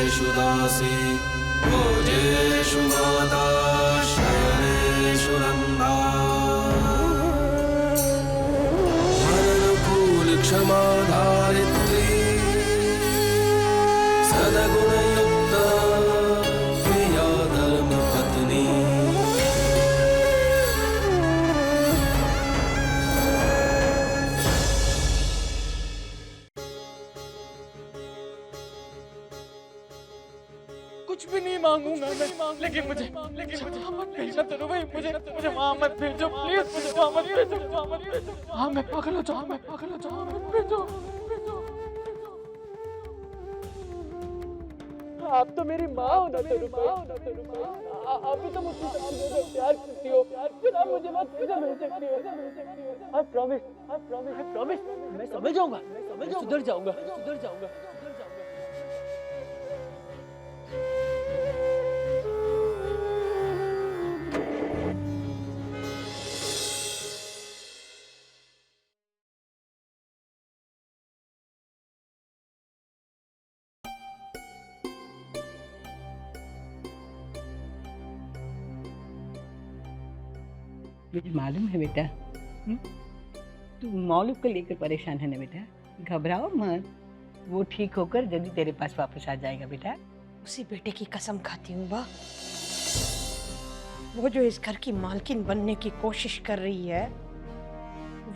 सर्वेषु दासी भोजेषु माता शयनेषु रन्धा मननुकूल क्षमा धारित्री सद्गुणयुक्ता प्रिया धर्मपत्नी। कुछ भी नहीं मांगूंगा मैं, लेकिन मुझे भेजना तो भाई, मुझे वहाँ मत भेजो प्लीज, मुझे वहाँ मत भेजो। हाँ मैं पागल हो जाऊँ, मत भेजो। आप तो मेरी माँ हो ना तनु भाई, आप भी तो मुझसे प्यार करती हो, फिर आप मुझे मत भेज सकती हो। I promise, मैं समझ जाऊंगा, सुधर जाऊंगा। मुझे मालूम है बेटा, तू मौलूद को लेकर परेशान है ना बेटा। घबराओ मत, वो ठीक होकर जल्दी तेरे पास वापस आ जाएगा बेटा। उसी बेटे की कसम खाती हूँ बा, वो जो इस घर की मालकिन बनने की कोशिश कर रही है,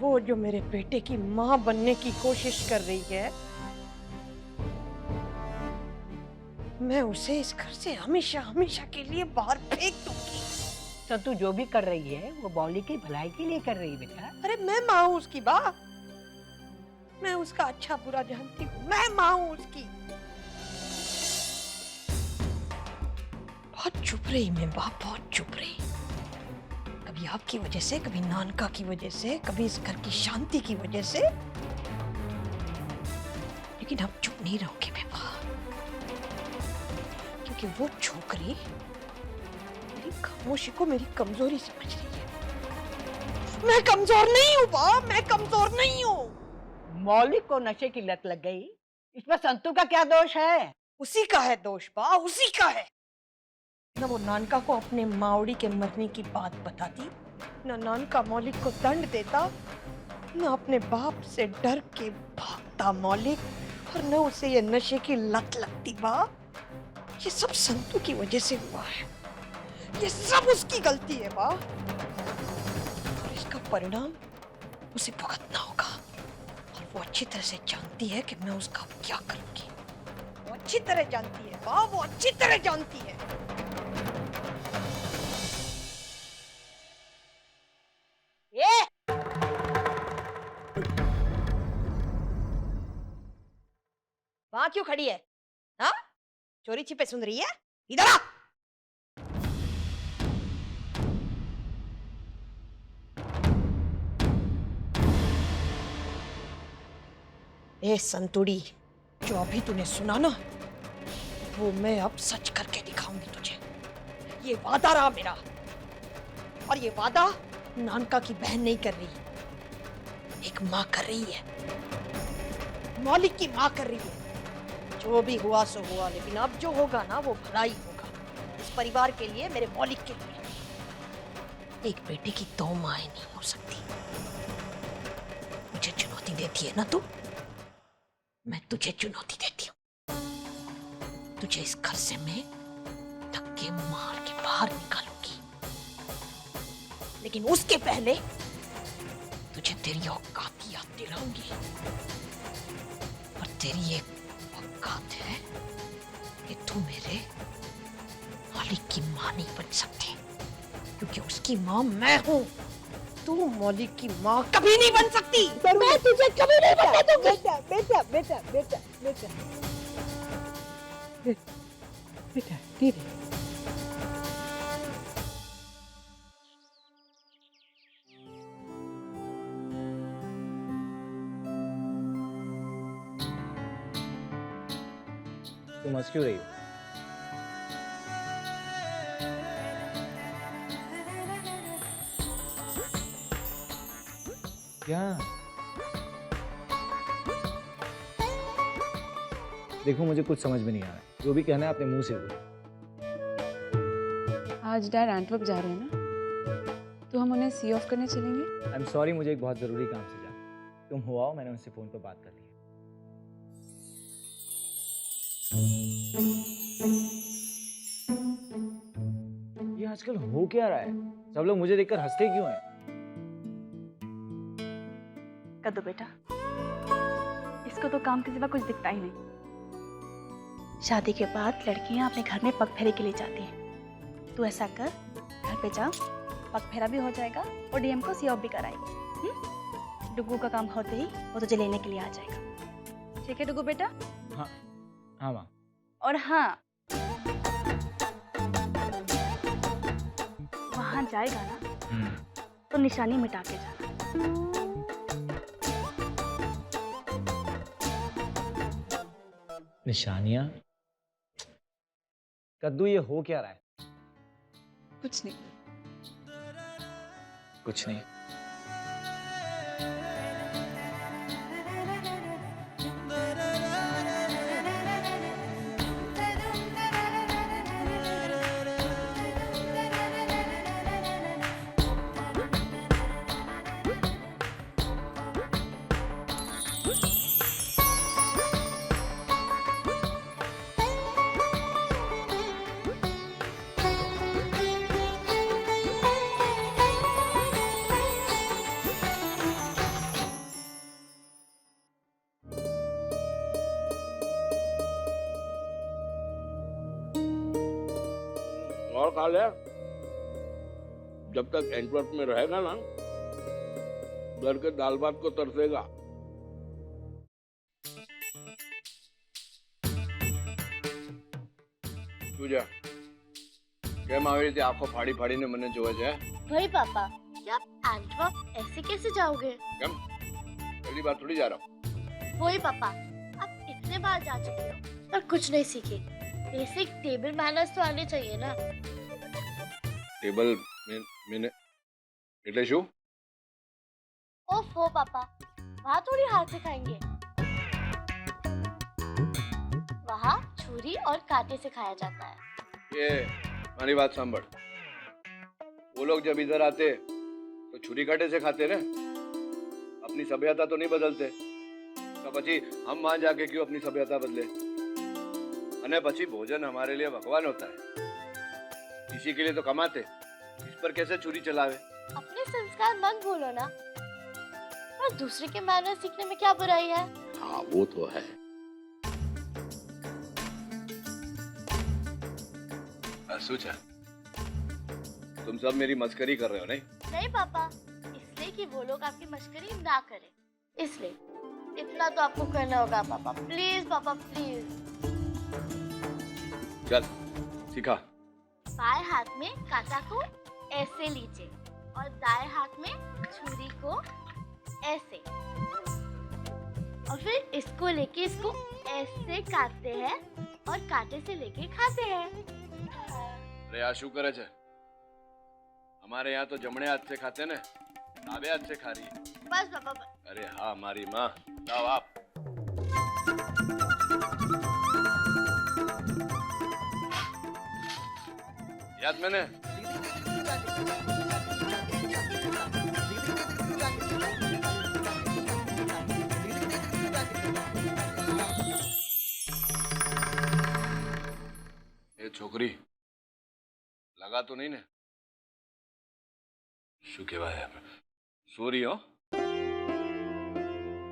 वो जो मेरे बेटे की माँ बनने की कोशिश कर रही है, मैं उसे इस घर से हमेशा के लिए बाहर फेंक दूंगी। तो तू जो भी कर रही है वो मौली की भलाई के लिए कर रही है बेटा। अरे मैं माँ हूँ उसकी बा, मैं उसका अच्छा बुरा जानती हूँ, मैं माँ हूँ उसकी। बहुत चुप रही मैं बा, बहुत चुप रही। कभी आपकी वजह से, कभी नानका की वजह से, कभी इस घर की शांति की वजह से, लेकिन अब चुप नहीं रहोगे मैं बा, क्योंकि वो छोकरी मेरी खामोशी को मेरी कमजोरी समझ रही है। मैं कमजोर नहीं हूँ बा, मैं कमजोर नहीं हूँ। मौलिक को नशे की लत लग गई, इसमें संतू का क्या दोष है? उसी का है दोष बा, उसी का है। न वो नानका को अपने मावड़ी के मरने की बात बताती, न नानका मौलिक को दंड देता, न अपने बाप से डर के भागता मौलिक, और न उसे ये नशे की लत लगती बा। ये सब संतू की वजह से हुआ है, ये सब उसकी गलती है बा, और इसका परिणाम उसे भुगतना होगा। और वो अच्छी तरह से जानती है कि मैं उसका क्या करूंगी। वो अच्छी तरह जानती है बा, वो अच्छी तरह जानती है। ये वहां क्यों खड़ी है? हाँ, चोरी छिपे सुन रही है? इधर आ। ए संतुड़ी, जो अभी तूने सुना ना, वो मैं अब सच करके दिखाऊंगी तुझे। ये वादा रहा मेरा, और ये वादा नानका की बहन नहीं कर रही, एक माँ कर रही है, मौलिक की माँ कर रही है। जो भी हुआ सो हुआ, लेकिन अब जो होगा ना वो भला ही होगा, इस परिवार के लिए, मेरे मौलिक के लिए। एक बेटे की दो माएं नहीं हो सकती। मुझे चुनौती देती है ना तू, मैं तुझे चुनौती देती हूँ। तुझे इस घर से मैं धक्के मार के बाहर निकालूंगी, लेकिन उसके पहले तुझे तेरी औकात याद दिलाऊंगी। और तेरी एक औकात है कि तू मेरे मौलिक की माँ नहीं बन सकती, क्योंकि उसकी माँ मैं हूँ। तू मौलिक की माँ कभी नहीं बन सकती। मैं तुझे कभी नहीं बनने दूंगी। बेटा धीरे। तुम हंस क्यों रही हो? क्या? देखो मुझे कुछ समझ में नहीं आ रहा है। जो भी कहना है अपने मुंह से बोलो। आज डैड एंटवर्प जा रहे हैं ना, तो हम उन्हें सी ऑफ करने चलेंगे। आई एम सॉरी, मुझे एक बहुत ज़रूरी काम से जाना। तुम हो आओ, मैंने उनसे फ़ोन पर बात कर ली है। ये आजकल हो क्या रहा है? सब लोग मुझे देखकर हंसते क्यों हैं? कदो बेटा, इसको तो काम के सिवा कुछ दिखता ही नहीं। शादी के बाद लड़कियां अपने घर में पग फेरे के लिए जाती हैं। तू ऐसा कर, घर पे जा, पग फेरा भी हो जाएगा और डीएम को सी ऑफ भी कराएगी। डुगू का काम होते ही वो तुझे लेने के लिए आ जाएगा। ठीक है डुगू बेटा? हाँ हाँ माँ। और हाँ, वहां जाएगा ना तो निशानी मिटा के जाना। निशानियाँ? कद्दू, ये हो क्या रहा है? कुछ नहीं। कुछ नहीं। और खा ले। जब तक एंटवर्प में रहेगा ना, घर के दाल भात को तरसेगा। तुझे કેમ આવી રીતે આંખો ફાડી ફાડીને મને જોવે છે? भाई पापा, क्या आप एंटवर्प ऐसे कैसे जाओगे? કેમ? पहली बार थोड़ी जा रहा हूँ। वही पापा, आप इतने बार जा चुके हो पर कुछ नहीं सीखे। बेसिक टेबल मैनर्स तो आने चाहिए ना। टेबल मैंने એટલે શું? ओफो पापा, वहाँ थोड़ी हाथ से खाएंगे। वहाँ छुरी और कांटे से खाया जाता है। ये हमारी बात सांभर। वो लोग जब इधर आते तो छुरी कांटे से खाते ना, अपनी सभ्यता तो नहीं बदलते। तो પછી हम वहां जाके क्यों अपनी सभ्यता बदले? અને પછી भोजन हमारे लिए भगवान होता है, इसी के लिए तो कमाते। इस पर कैसे छुरी चलावे? अपने संस्कार मत भूलो ना। और दूसरे के मैनर सीखने में क्या बुराई है? हाँ वो तो है। શું છે? तुम सब मेरी मस्करी कर रहे हो नहीं? नहीं पापा, इसलिए कि वो लोग आपकी मस्करी ना करें, इसलिए। इतना तो आपको करना होगा पापा, प्लीज पापा प्लीज। चल सिखा। बाएं हाथ में कांटा को ऐसे लीजिए और दाएं हाथ में छुरी को ऐसे, और फिर इसको लेके इसको ऐसे काटते हैं और कांटे से लेके खाते हैं। अरे આ શું કરે છે? हमारे यहाँ तो जमणे हाथ से खाते ने, डाबे हाथ से खा रही है। बस पापा बस। अरे हाँ हमारी माँ। जाओ आप। याद मैंने? ये छोकरी लगा तो नहीं ने? શું કહેવાય? सॉरी हो।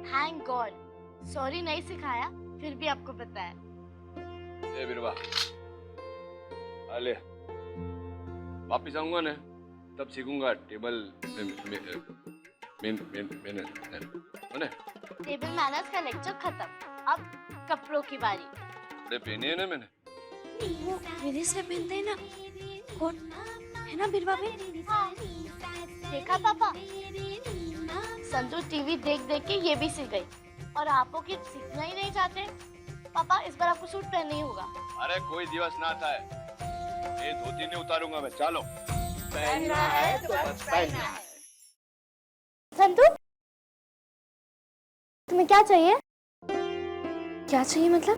थैंक गॉड, सॉरी नहीं सिखाया फिर भी आपको पता है। ए बिरवा, अले वापिस आऊंगा ना तब सीखूंगा टेबल मैंने टेबल मैनर्स का लेक्चर खत्म, अब कपड़ों की बारी। कपड़े पहने हैं ना मैंने। वो विदेश में पहनते हैं ना, कोट है ना बिरवा में? हाँ। देखा पापा, संतू टीवी देख देख के ये भी सीख गई, और आपको कि सीखना ही नहीं चाहते। पापा इस बार आपको सूट पहनना ही होगा। अरे कोई दिवस ना था है, ये धोती नहीं उतारूंगा मैं। चलो पहनना है तो बस पहनना है। संतू तुम्हें क्या चाहिए? क्या चाहिए मतलब?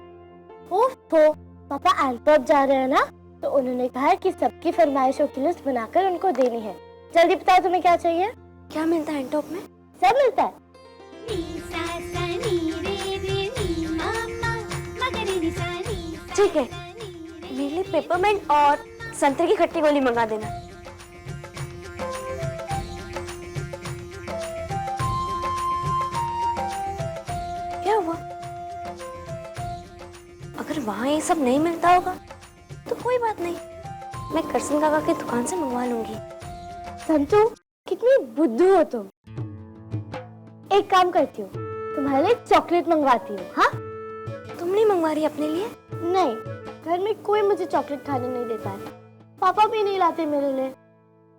ओहो, पापा एंटवर्प जा रहे हैं ना, तो उन्होंने कहा है कि सबकी फरमाइशों की लिस्ट बनाकर उनको देनी है। जल्दी बताओ तुम्हें क्या चाहिए? क्या मिलता है एंटवर्प में? सब मिलता है। ठीक है, मेरे लिए पेपरमेंट और संतरे की खट्टी गोली मंगा देना। क्या हुआ? अगर वहाँ ये सब नहीं मिलता होगा तो कोई बात नहीं, मैं करसन काका की दुकान से मंगवा लूंगी। संतू, कितनी बुद्धू हो तुम। एक काम करती हूँ, तुम्हारे लिए चॉकलेट मंगवाती हूँ। हाँ? तुम नहीं मंगवा रही अपने लिए? नहीं, घर में कोई मुझे चॉकलेट खाने नहीं देता है। पापा भी नहीं लाते मेरे लिए।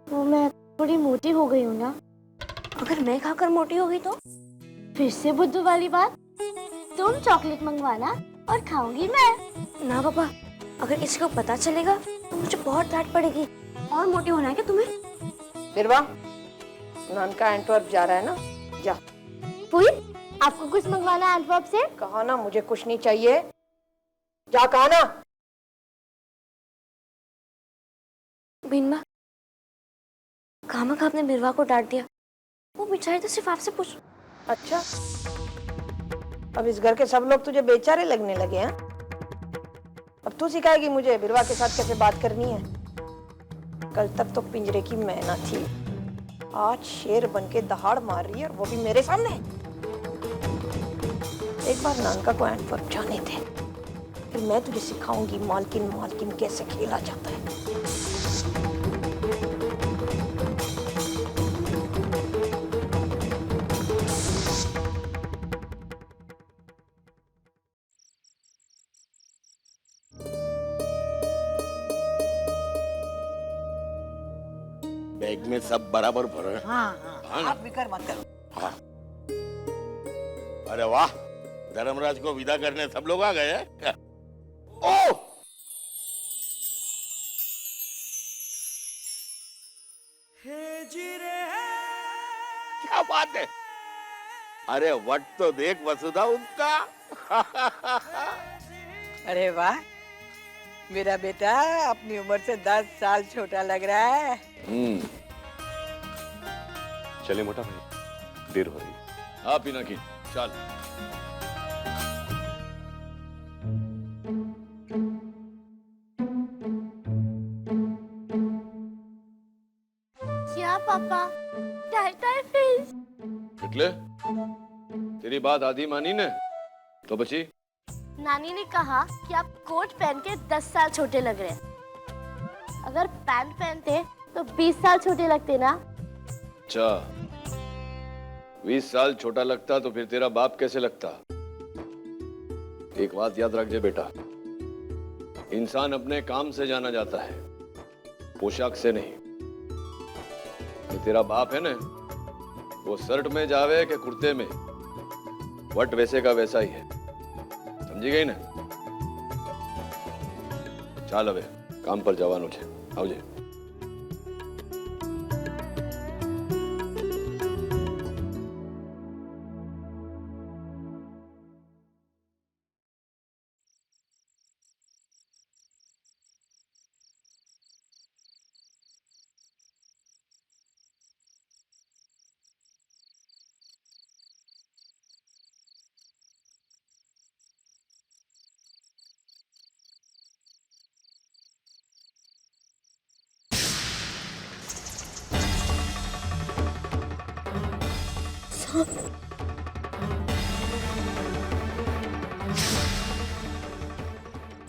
वो मैं थोड़ी मोटी हो गई हूँ ना। अगर मैं खाकर मोटी हो गई तो? फिर से बुद्धू वाली बात। तुम चॉकलेट मंगवाना और खाऊंगी मैं। ना पापा, अगर इसको पता चलेगा तो मुझे बहुत डांट पड़ेगी। और मोटी होना है क्या तुम्हें? बिरवा, नानका एंटवर्प जा रहा है ना, जा। फूई, आपको कुछ मंगवाना है एंटवर्प से? कहा ना मुझे कुछ नहीं चाहिए, जा कहा ना। बीनमा, खामखा आपने बिरवा को डांट दिया। वो बेचारे तो सिर्फ आपसे पूछ। अच्छा, अब इस घर के सब लोग तुझे बेचारे लगने लगे हैं? अब तू सिखाएगी मुझे बिरवा के साथ कैसे बात करनी है? कल तक तो पिंजरे की मैना थी, आज शेर बनके दहाड़ मार रही है, और वो भी मेरे सामने। एक बार नानका को एंटवर्प जाने दे, फिर मैं तुझे सिखाऊंगी मालकिन मालकिन कैसे खेला जाता है। बैग में सब बराबर भरा है? हाँ हाँ ना? आप फिक्र मत करो। हाँ। अरे वाह, धर्मराज को विदा करने सब लोग आ गए हैं। ओह! क्या बात है? अरे वट तो देख वसुधा उसका। अरे वाह, मेरा बेटा अपनी उम्र से 10 साल छोटा लग रहा है। चले मोटा भाई, देर हो रही। हाँ पिनाकी, चल। क्या पापा? टाइटाई फिश? એટલે तेरी बात आधी मानी ने तो बची। नानी ने कहा कि आप कोट पहन के 10 साल छोटे लग रहे हैं। अगर पैंट पहनते तो 20 साल छोटे लगते ना। अच्छा, 20 साल छोटा लगता तो फिर तेरा बाप कैसे लगता? एक बात याद रख जे बेटा, इंसान अपने काम से जाना जाता है, पोशाक से नहीं। ये तेरा बाप है ना, वो शर्ट में जावे के कुर्ते में, वट वैसे का वैसा ही है। समझी गई ना? चाल હવે કામ પર જવાનું છે, આવજે।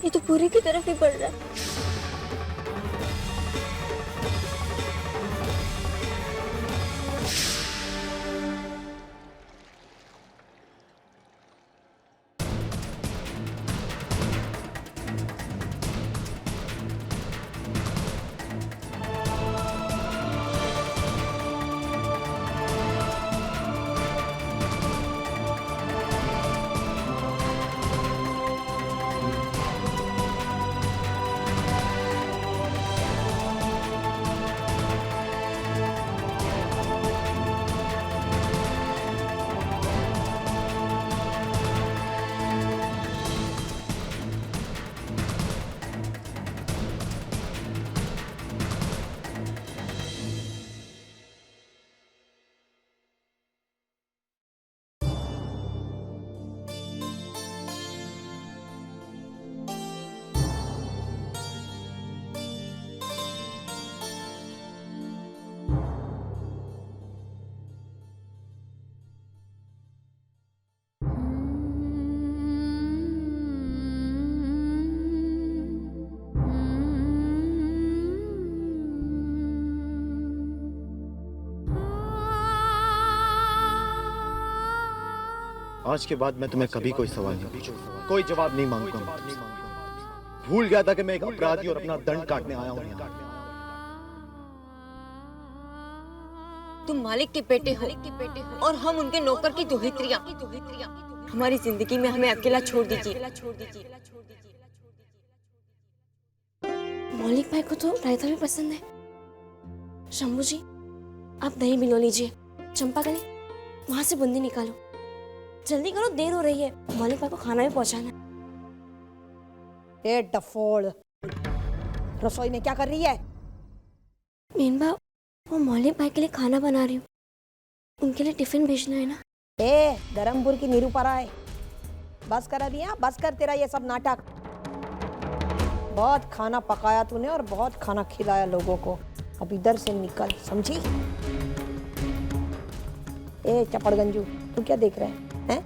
ये तो पूरे की तरफ ही पड़ रहा है। आज के बाद मैं तुम्हें कभी कोई सवाल नहीं पूछूंगा, कोई जवाब नहीं मांगूंगा मैं तुमसे। भूल गया था कि मैं एक अपराधी और अपना दंड काटने आया हूँ यहाँ। तुम मालिक के बेटे हो और हम उनके नौकर की दुहित्रियां। हमारी जिंदगी में हमें अकेला छोड़ दीजिए। मौलिक भाई को तो रायता भी पसंद है। शंभू जी, आप दही भिगो लीजिए। चंपा कली, वहां से बूंदी निकालो। जल्दी करो, देर हो रही है। मौलिक भाई को खाना भी पहुंचाना है। ए डफोड़, रसोई में क्या कर रही है? मीनबा, वो मौलिक भाई के लिए खाना बना रही हूँ। उनके लिए टिफिन भेजना है ना। ए धर्मपुर की निरूपरा है, बस करा दिया, बस कर तेरा ये सब नाटक। बहुत खाना पकाया तूने और बहुत खाना खिलाया लोगों को। अब इधर से निकल, समझी? ए चपड़गंजू, तू क्या देख रहे हैं?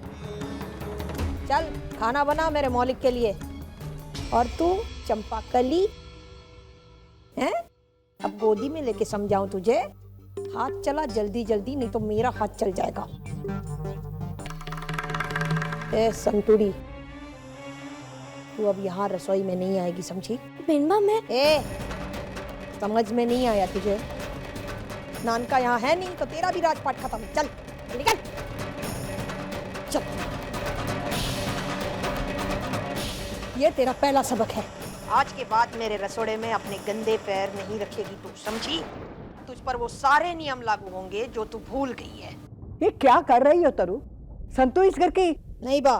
चल खाना बना मेरे मौलिक के लिए। और तू चंपा कली हैं? अब गोदी में लेके समझाऊं तुझे? हाथ चला जल्दी जल्दी, नहीं तो मेरा हाथ चल जाएगा। ए संतुड़ी, तू अब यहाँ रसोई में नहीं आएगी, समझी? मीनबा, मैं समझ में नहीं आया तुझे? नानका यहाँ है नहीं तो तेरा भी राजपाट खत्म। चल निकल, चल। ये तेरा पहला सबक है। आज के बाद मेरे रसोड़े में अपने गंदे पैर नहीं रखेगी तू, समझी? तुझ पर वो सारे नियम लागू होंगे जो तू भूल गई है। ये क्या कर रही हो तरु? संतु इस घर की नहीं बा।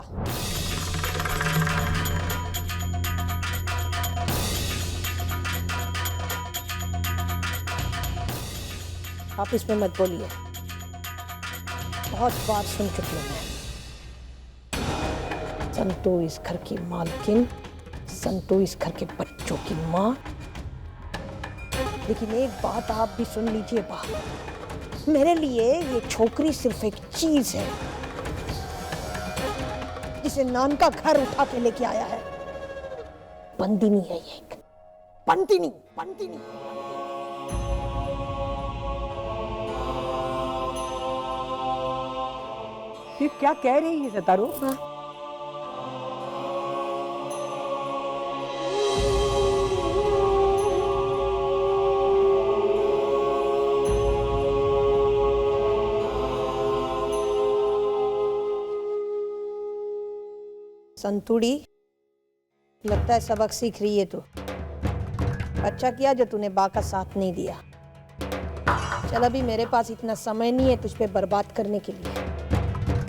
आप इसमें मत बोलिए, बहुत बार सुन चुकी हूँ मैं। संतु इस घर की मालकिन, संतु इस घर के बच्चों की माँ। लेकिन एक बात आप भी सुन लीजिए बा, मेरे लिए ये छोकरी सिर्फ एक चीज है जिसे नानका घर उठा के लेके आया है। बंदिनी है ये, एक पंतिनी। ये क्या कह रही है सतारू? संतुड़ी, लगता है सबक सीख रही है तू। अच्छा किया जो तूने बा का साथ नहीं दिया। चल, अभी मेरे पास इतना समय नहीं है तुझ पे बर्बाद करने के लिए।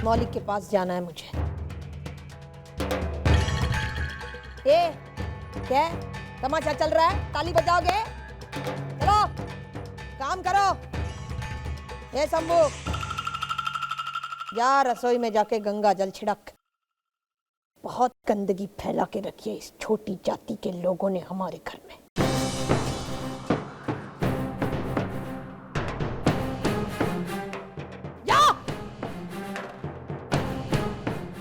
मौलिक के पास जाना है मुझे। क्या तमाशा चल रहा है? ताली बजाओगे? चलो काम करो। ए शंभू, जा रसोई में जाके गंगा जल छिड़क। बहुत गंदगी फैला के रखी है इस छोटी जाति के लोगों ने हमारे घर में। जा,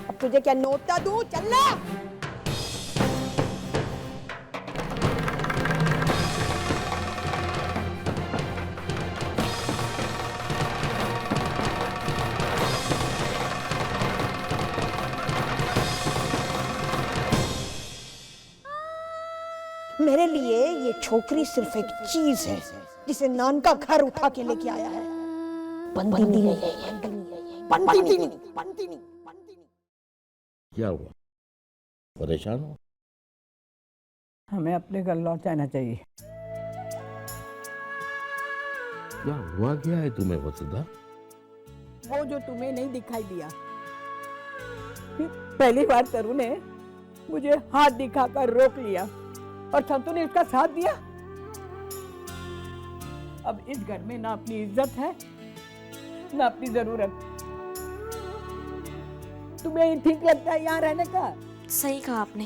अब तुझे क्या नोटा दूं? चल ना। मेरे लिए ये छोकरी सिर्फ एक चीज है जिसे नानका घर उठा के लेके आया है। बंदिनी है ये, बंदिनी। क्या हुआ? परेशान हो? हमें अपने घर लौट जाना चाहिए। क्या हुआ क्या है तुम्हें वसुधा? वो जो तुम्हें नहीं दिखाई दिया, पहली बार तरु ने मुझे हाथ दिखाकर रोक लिया और संतु ने इसका साथ दिया। अब इस घर में ना अपनी इज्जत है ना अपनी जरूरत। तुम्हें ये ठीक लगता है यहाँ रहने का? सही कहा आपने।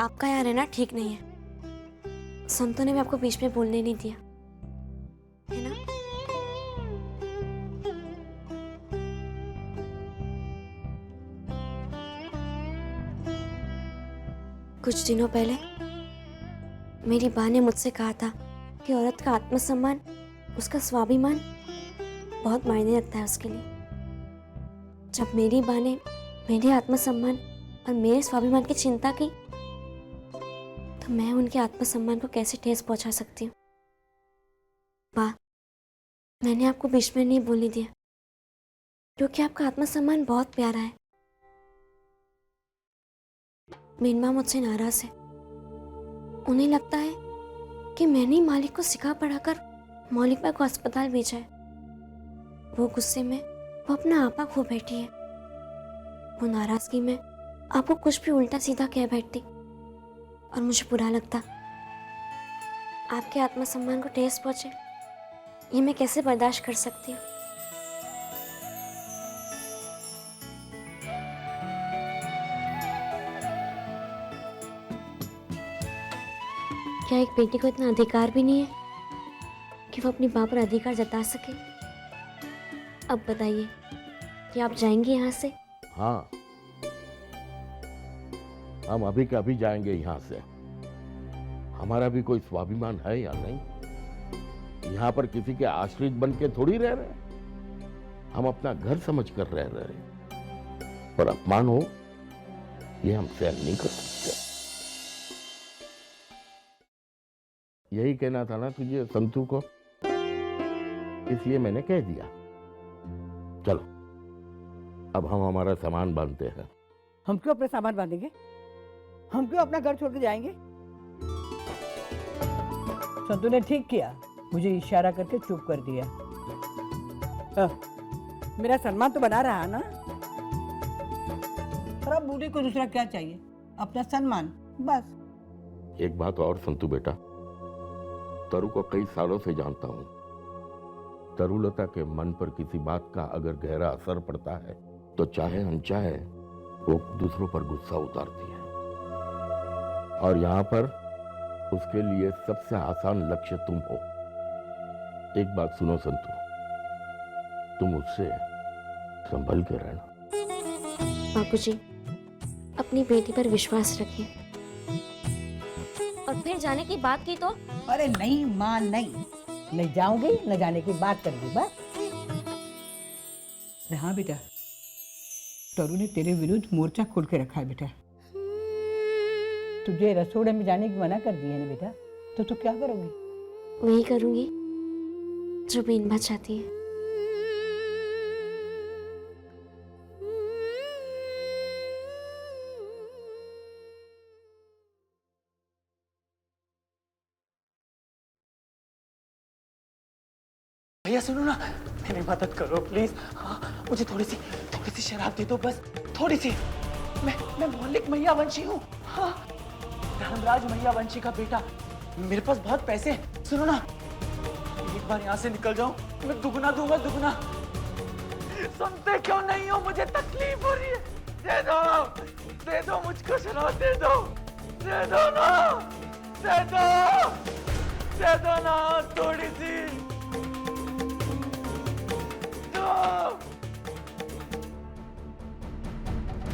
आपका यहाँ रहना ठीक नहीं है। संतु ने भी आपको बीच में बोलने नहीं दिया, है ना? कुछ दिनों पहले मेरी माँ ने मुझसे कहा था कि औरत का आत्मसम्मान, उसका स्वाभिमान बहुत मायने रखता है उसके लिए। जब मेरी माँ ने मेरे आत्मसम्मान और मेरे स्वाभिमान की चिंता की, तो मैं उनके आत्मसम्मान को कैसे ठेस पहुंचा सकती हूँ। माँ, मैंने आपको बीच में नहीं बोलने दिया, क्योंकि आपका आत्मसम्मान बहुत प्यारा है। मेरी माँ मुझसे नाराज है। उन्हें लगता है कि मैंने ही मालिक को सिखा पढ़ाकर मौलिक भाई को अस्पताल भेजा है। वो गुस्से में वो अपना आपा खो बैठी है। वो नाराजगी में आपको कुछ भी उल्टा सीधा कह बैठती और मुझे बुरा लगता। आपके आत्मसम्मान को ठेस पहुंचे, ये मैं कैसे बर्दाश्त कर सकती हूँ। क्या एक बेटी को इतना अधिकार भी नहीं है कि वो अपनी माँ पर अधिकार जता सके? अब बताइए कि आप जाएंगे यहाँ से? हाँ, हम अभी के अभी जाएंगे यहाँ से। हमारा भी कोई स्वाभिमान है या नहीं? यहाँ पर किसी के आश्रित बन के थोड़ी रह रहे। हम अपना घर समझ कर रह रहे, पर अपमान हो ये हम सहन नहीं कर सकते। यही कहना था ना तुझे संतू को, इसलिए मैंने कह दिया। चलो अब हम हमारा सामान बांधते हैं। हम क्यों अपना सामान बांधेंगे? हम क्यों अपना घर छोड़ के जाएंगे? संतू ने ठीक किया, मुझे इशारा करके चुप कर दिया। मेरा सम्मान तो बना रहा ना। और अब बूढ़ी को दूसरा क्या चाहिए? अपना सम्मान बस। एक बात और संतू बेटा, तरु को कई सालों से जानता हूं। तरुलता के मन पर किसी बात का अगर गहरा असर पड़ता है तो चाहे अनचाहे वो दूसरों पर गुस्सा उतारती है। और यहाँ पर उसके लिए सबसे आसान लक्ष्य तुम हो। एक बात सुनो संतू, तुम उससे संभल के रहना। बापूजी, अपनी बेटी पर विश्वास रखिए। और फिर जाने की बात की तो? अरे नहीं माँ, नहीं जाऊंगी, न जाने की बात करूंगी बस। हाँ बेटा, तरू ने तेरे विरुद्ध मोर्चा खोल के रखा है बेटा। तुझे रसोड़े में जाने की मना कर दी है ना बेटा, तो तू क्या करोगी? वही करूंगी जो बीनबा चाहती है। भैया सुनो ना, मेरी मदद करो प्लीज। हाँ, मुझे थोड़ी सी शराब दे दो, बस थोड़ी सी। मैं मौलिक मैयावंशी हूँ। हाँ, धर्मराज मैयावंशी का बेटा। मेरे पास बहुत पैसे हैं। सुनो ना, एक बार यहाँ से निकल जाऊं, मैं दुगना दूंगा, दुगना। सुनते क्यों नहीं हो? मुझे तकलीफ हो रही है। दे दो मुझको शराब, दे दो ना, दे दो ना थोड़ी सी।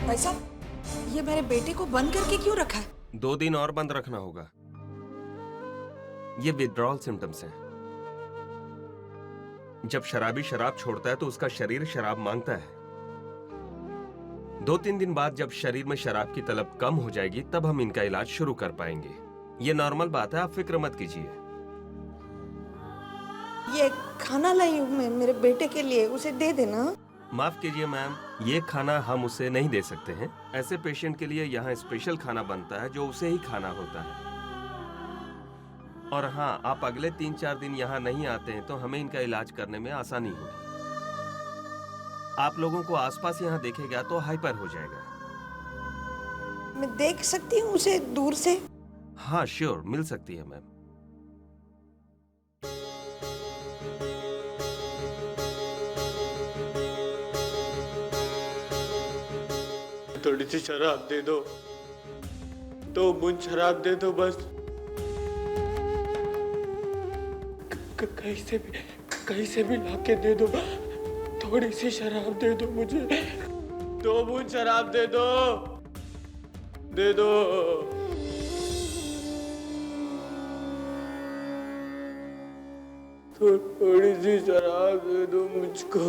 भाई साहब, ये मेरे बेटे को बंद करके क्यों रखा है? 2 दिन और बंद रखना होगा। ये विड्रॉल सिम्टम्स हैं। जब शराबी शराब छोड़ता है तो उसका शरीर शराब मांगता है। 2-3 दिन बाद जब शरीर में शराब की तलब कम हो जाएगी तब हम इनका इलाज शुरू कर पाएंगे। ये नॉर्मल बात है, आप फिक्र मत कीजिए। ये खाना लाई हूँ मैं मेरे बेटे के लिए, उसे दे देना। माफ कीजिए मैम, ये खाना हम उसे नहीं दे सकते हैं। ऐसे पेशेंट के लिए यहाँ स्पेशल खाना बनता है जो उसे ही खाना होता है। और हाँ, आप अगले 3-4 दिन यहाँ नहीं आते हैं तो हमें इनका इलाज करने में आसानी होगी। आप लोगों को आसपास यहाँ देखेगा तो हाइपर हो जाएगा। मैं देख सकती हूँ उसे दूर से? हाँ श्योर, मिल सकती है मैम। थोड़ी सी शराब दे दो, 2 बूंद शराब दे दो बस। कहीं से भी लाके दे दो। थोड़ी सी शराब दे दो मुझे, 2 बूंद शराब दे दो। थोड़ी सी शराब दे दो मुझको।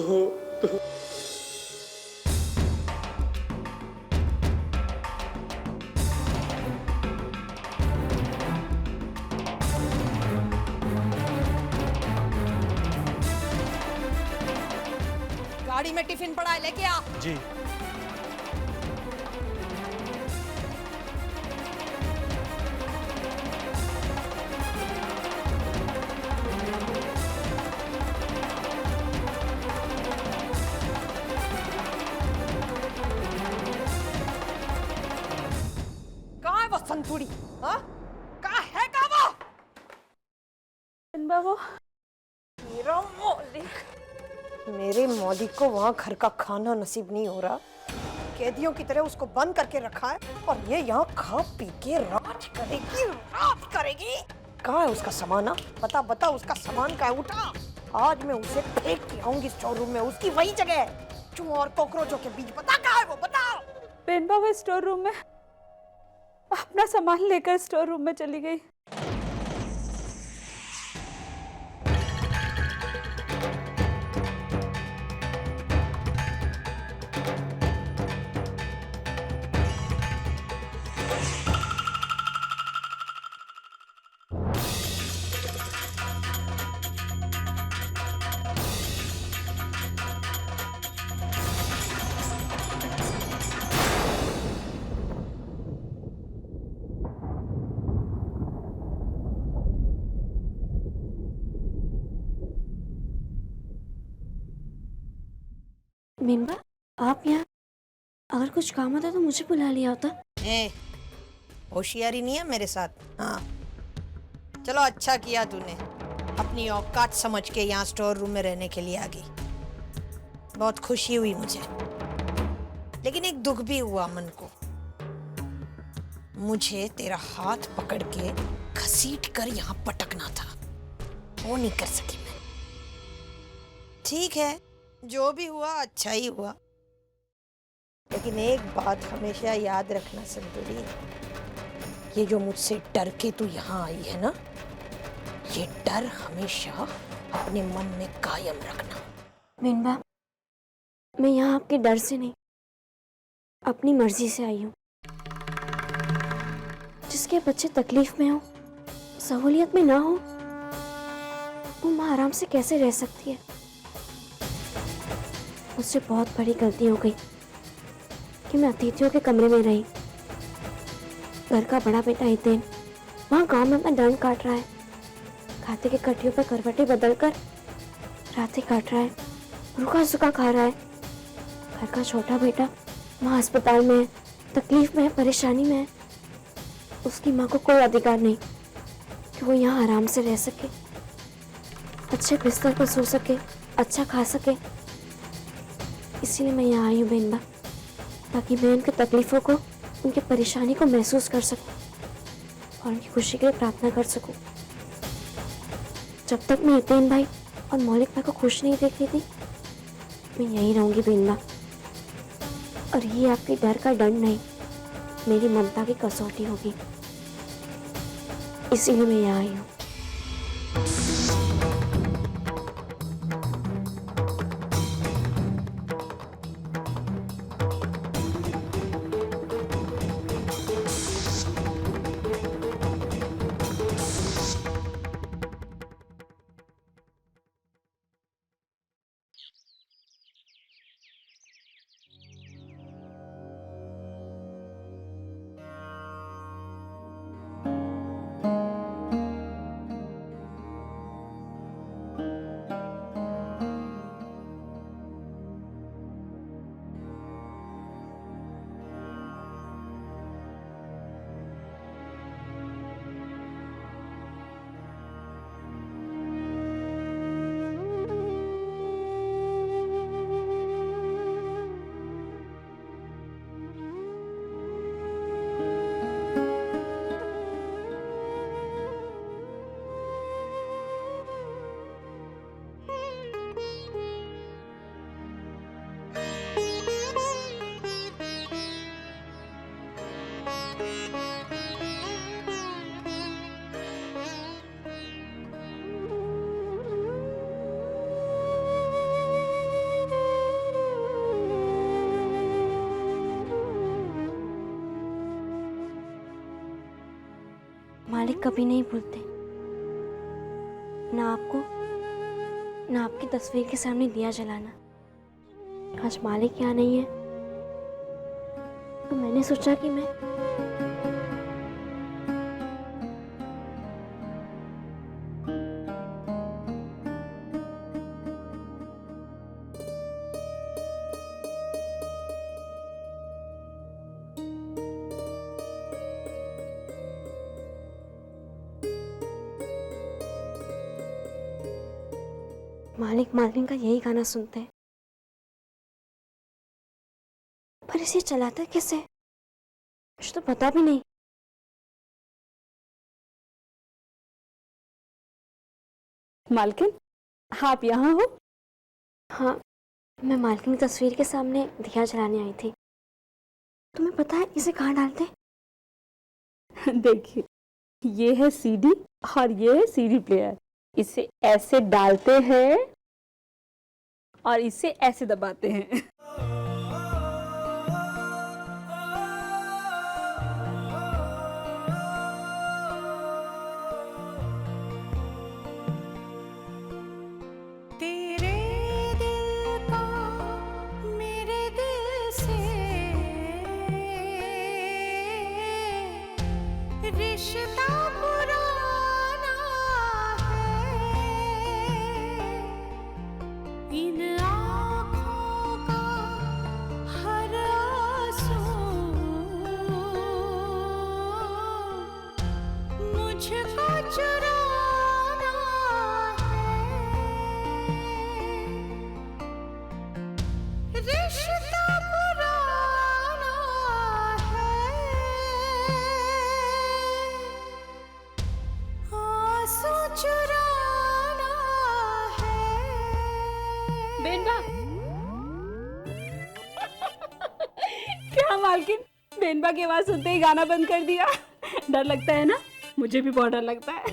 गाड़ी में टिफिन पड़ा है, लेके आ। जी। कहाँ है वो संतुड़ी? हाँ? कहाँ है वो? बाबू, मेरा मौलिक, मेरे मौलिक को वहाँ घर का खाना नसीब नहीं हो रहा। कैदियों की तरह उसको बंद करके रखा है और ये यहाँ खा पी के राज करेगी, राज करेगी। कहाँ है उसका सामान? बता बता, उसका सामान कहाँ है? उठा, आज मैं उसे फेंक के आऊंगी स्टोर रूम में। उसकी वही जगह है, चूहों और कॉकरोचों के बीच। बता कहाँ है वो, बता। बेन बाबू स्टोर रूम में अपना सामान लेकर स्टोर रूम में चली गई। मीनबा, आप यहाँ? अगर कुछ काम होता तो मुझे बुला लिया होता। होशियारी नहीं है मेरे साथ? हाँ, चलो अच्छा किया तूने, अपनी औकात समझ के यहाँ स्टोर रूम में रहने के लिए आ गई। बहुत खुशी हुई मुझे, लेकिन एक दुख भी हुआ मन को। मुझे तेरा हाथ पकड़ के घसीट कर यहाँ पटकना था, वो नहीं कर सकी मैं। ठीक है, जो भी हुआ अच्छा ही हुआ, लेकिन एक बात हमेशा याद रखना संतुली, ये जो मुझसे डर के तू यहाँ आई है ना, ये डर हमेशा अपने मन में कायम रखना। मीनबा, मैं यहाँ आपके डर से नहीं, अपनी मर्जी से आई हूँ। जिसके बच्चे तकलीफ में हो, सहूलियत में ना हो, वो माँ आराम से कैसे रह सकती है? मुझसे बहुत बड़ी गलती हो गई कि मैं अतिथियों के कमरे में रही। घर का बड़ा बेटा हितेन वहाँ गांव में अपना दंड काट रहा है। खाते के कट्टियों पर करवटें बदलकर रातें काट रहा है, रूखा सूखा खा रहा है। घर का छोटा बेटा वहाँ अस्पताल में है, तकलीफ में है, परेशानी में है। उसकी माँ को कोई अधिकार नहीं कि वो यहाँ आराम से रह सके, अच्छे बिस्तर पर सो सके, अच्छा खा सके। इसीलिए मैं यहाँ आई हूँ बेनबा, ताकि मैं उनकी तकलीफों को, उनकी परेशानी को महसूस कर सकूं और उनकी खुशी के लिए प्रार्थना कर सकूं। जब तक मैं हितेन भाई और मौलिक भाई को खुश नहीं देखती थी, मैं यहीं रहूंगी बेनबा। और ये आपके डर का दंड नहीं, मेरी ममता की कसौटी होगी। इसीलिए मैं यहाँ आई हूँ। मालिक कभी नहीं भूलते, ना आपको ना आपकी तस्वीर के सामने दिया जलाना। आज मालिक यहाँ नहीं है तो मैंने सोचा कि मैं मालिक मालिक का यही गाना सुनते हैं, पर इसे चलाता कैसे मुझे तो पता भी नहीं। मालकिन, आप यहाँ हो? हाँ, मैं मालकिन की तस्वीर के सामने दिया जलाने आई थी। तुम्हें पता है इसे कहाँ डालते? देखिए, ये है सीडी और ये है सीडी प्लेयर। इसे ऐसे डालते हैं और इसे ऐसे दबाते हैं। तेरे दिल का मेरे दिल से रिश्ता पुराना है, इन आँखों का हर आंसू मुझको चुराना है, रिश्ता पुराना है, आंसू चुराना है। बेनबा, क्या मालकिन, बेनबा की आवाज सुनते ही गाना बंद कर दिया? डर लगता है ना? मुझे भी बहुत डर लगता है।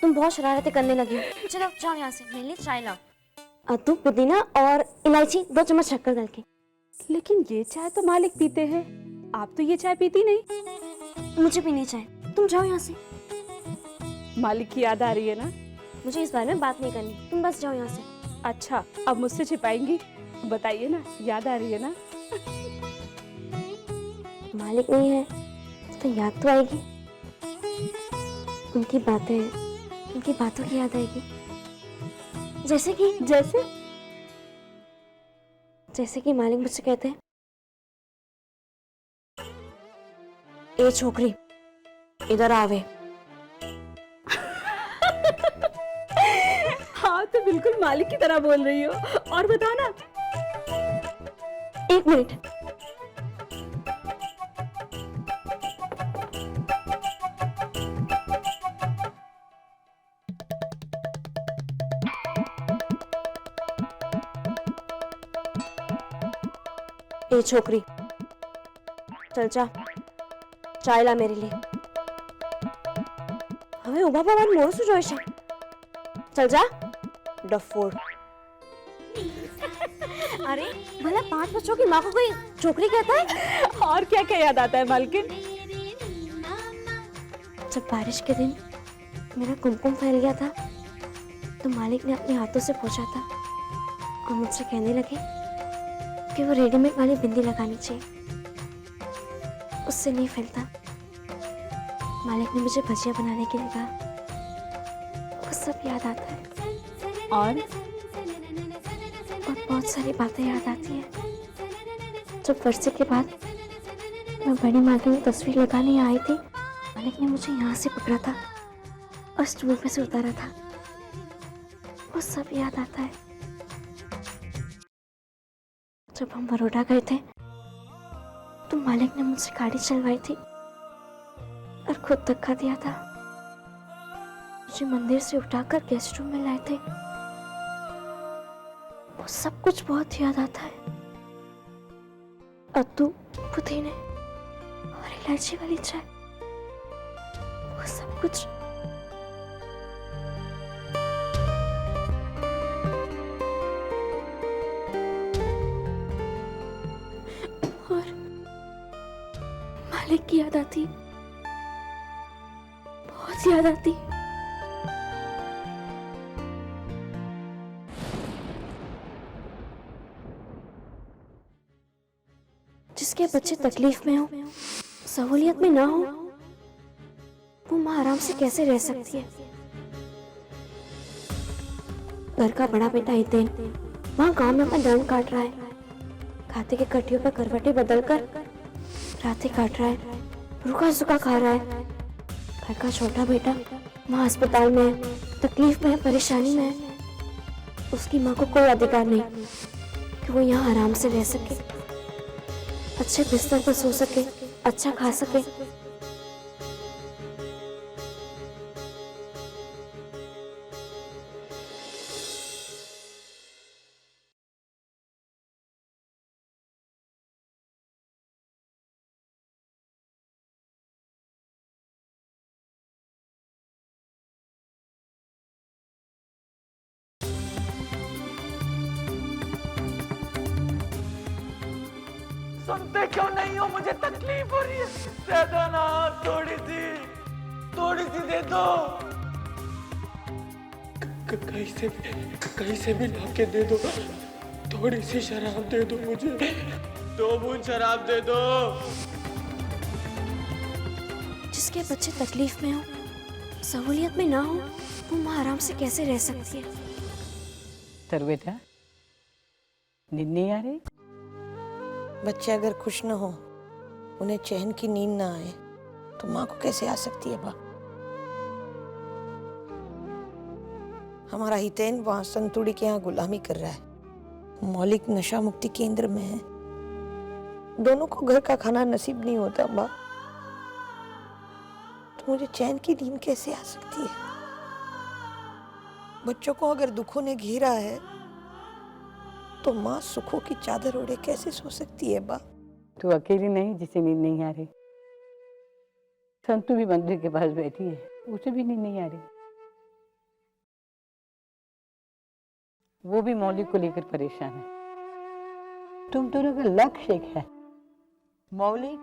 तुम बहुत शरारतें करने लगी हो। चलो जाओ यहाँ से, मेरे लिए चाय लाओ। अद्दू, पुदीना और इलायची 2 चम्मच शक्कर डाल के। लेकिन ये चाय तो मालिक पीते हैं, आप तो ये चाय पीती नहीं। मुझे पीनी चाय, तुम जाओ यहाँ से। मालिक की याद आ रही है ना? मुझे इस बारे में बात नहीं करनी, तुम बस जाओ यहाँ से। अच्छा, अब मुझसे छिपाएंगी? बताइए ना, याद आ रही है ना? मालिक नहीं है तो याद तो आएगी। उनकी बातें, उनकी बातों की याद आएगी। जैसे कि मालिक मुझसे कहते हैं, ए छोकरी इधर आवे। हाँ, तो बिल्कुल मालिक की तरह बोल रही हो। और बताओ ना। 1 मिनट। ए छोकरी, चल जा, चाय ला मेरे लिए। हमें उबा बाबा मोर सु जोइश है। चल जा, डफोड़। अरे भला 5 बच्चों की माँ को कोई छोकरी कहता है? और क्या क्या याद आता है मालकिन? जब बारिश के दिन मेरा कुमकुम फैल गया था तो मालिक ने अपने हाथों से पोंछा था और मुझसे कहने लगे कि वो रेडीमेड वाली बिंदी लगानी चाहिए, उससे नहीं फैलता। मालिक ने मुझे भजिया बनाने के लिए कहा। वो सब याद आता है और बहुत सारी बातें याद आती हैं। जब वर्षे के बाद मैं बड़ी मालकिन की तस्वीर लगाने आई थी, मालिक ने मुझे यहाँ से पकड़ा था और स्टूल पे से उतारा था। वो सब याद आता है। जब हम बड़ौदा गए थे तो मालिक ने मुझसे गाड़ी चलवाई थी और खुद धक्का दिया था। मुझे मंदिर से उठाकर गेस्ट रूम में लाए थे। वो सब कुछ बहुत याद आता है। अद्दू, पुदीने और इलायची वाली चाय, वो सब कुछ। और मालिक की याद आती। चीज याद आती है। जिसके बच्चे तकलीफ में हो, सहूलियत में ना हो, वो माँ आराम से कैसे रह सकती है। घर का बड़ा बेटा हितेन वहाँ गांव में अपना दंड काट रहा है। खाते के कटियों पर करवटें बदलकर रातें काट रहा है, रूखा सूखा खा रहा है। घर का छोटा बेटा वहाँ अस्पताल में है, तकलीफ में है, परेशानी में है। उसकी माँ को कोई अधिकार नहीं कि वो यहाँ आराम से रह सके, अच्छे बिस्तर पर सो सके, अच्छा खा सके। सुनते क्यों नहीं हो? मुझे तकलीफ हो रही है। दे दो ना, थोड़ी सी दे दो। कहीं से भी लाके दे दो। थोड़ी सी शराब दे दो मुझे। 2 बूंद शराब दे दो। जिसके बच्चे तकलीफ में हो, सहूलियत में ना हो, वो माँ आराम से कैसे रह सकती है। तर बेटा नींद नहीं आ रही? बच्चे अगर खुश न हो, उन्हें चैन की नींद ना आए, तो माँ को कैसे आ सकती है बा? हमारा हितेन वहां संतुड़ी के यहाँ गुलामी कर रहा है। मौलिक नशा मुक्ति केंद्र में है। दोनों को घर का खाना नसीब नहीं होता बा, तो मुझे चैन की नींद कैसे आ सकती है? बच्चों को अगर दुखों ने घेरा है, तो माँ सुखों की चादर ओढ़े कैसे सो सकती है बा? तू अकेली नहीं जिसे नींद नहीं आ रही। संतु भी मंदिर के पास बैठी है, उसे भी नींद नहीं आ रही। वो भी मौलिक को लेकर परेशान है। तुम दोनों का लक्ष्य एक है, मौलिक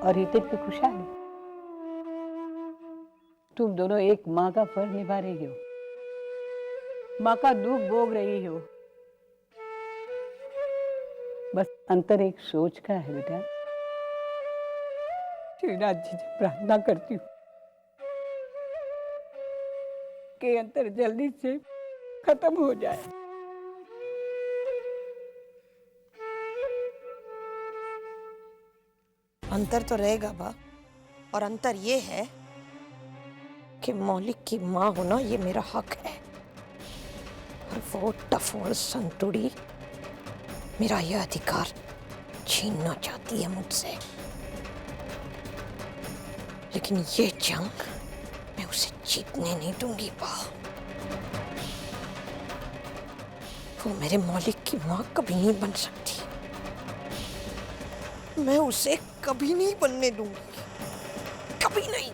और हितेन की खुशहाली। तुम दोनों एक माँ का फर्ज निभा रही हो, माँ का दुख भोग रही हो। बस अंतर एक सोच का है बेटा। श्रीनाथ जी से प्रार्थना करती हूँ कि अंतर जल्दी से खत्म हो जाए। अंतर तो रहेगा बा, और अंतर ये है कि मौलिक की माँ होना ये मेरा हक है, और वो टफोल संतुड़ी मेरा यह अधिकार छीनना चाहती है मुझसे। लेकिन ये जंग मैं उसे जीतने नहीं दूंगी बा। वो मेरे मौलिक की माँ कभी नहीं बन सकती। मैं उसे कभी नहीं बनने दूंगी, कभी नहीं।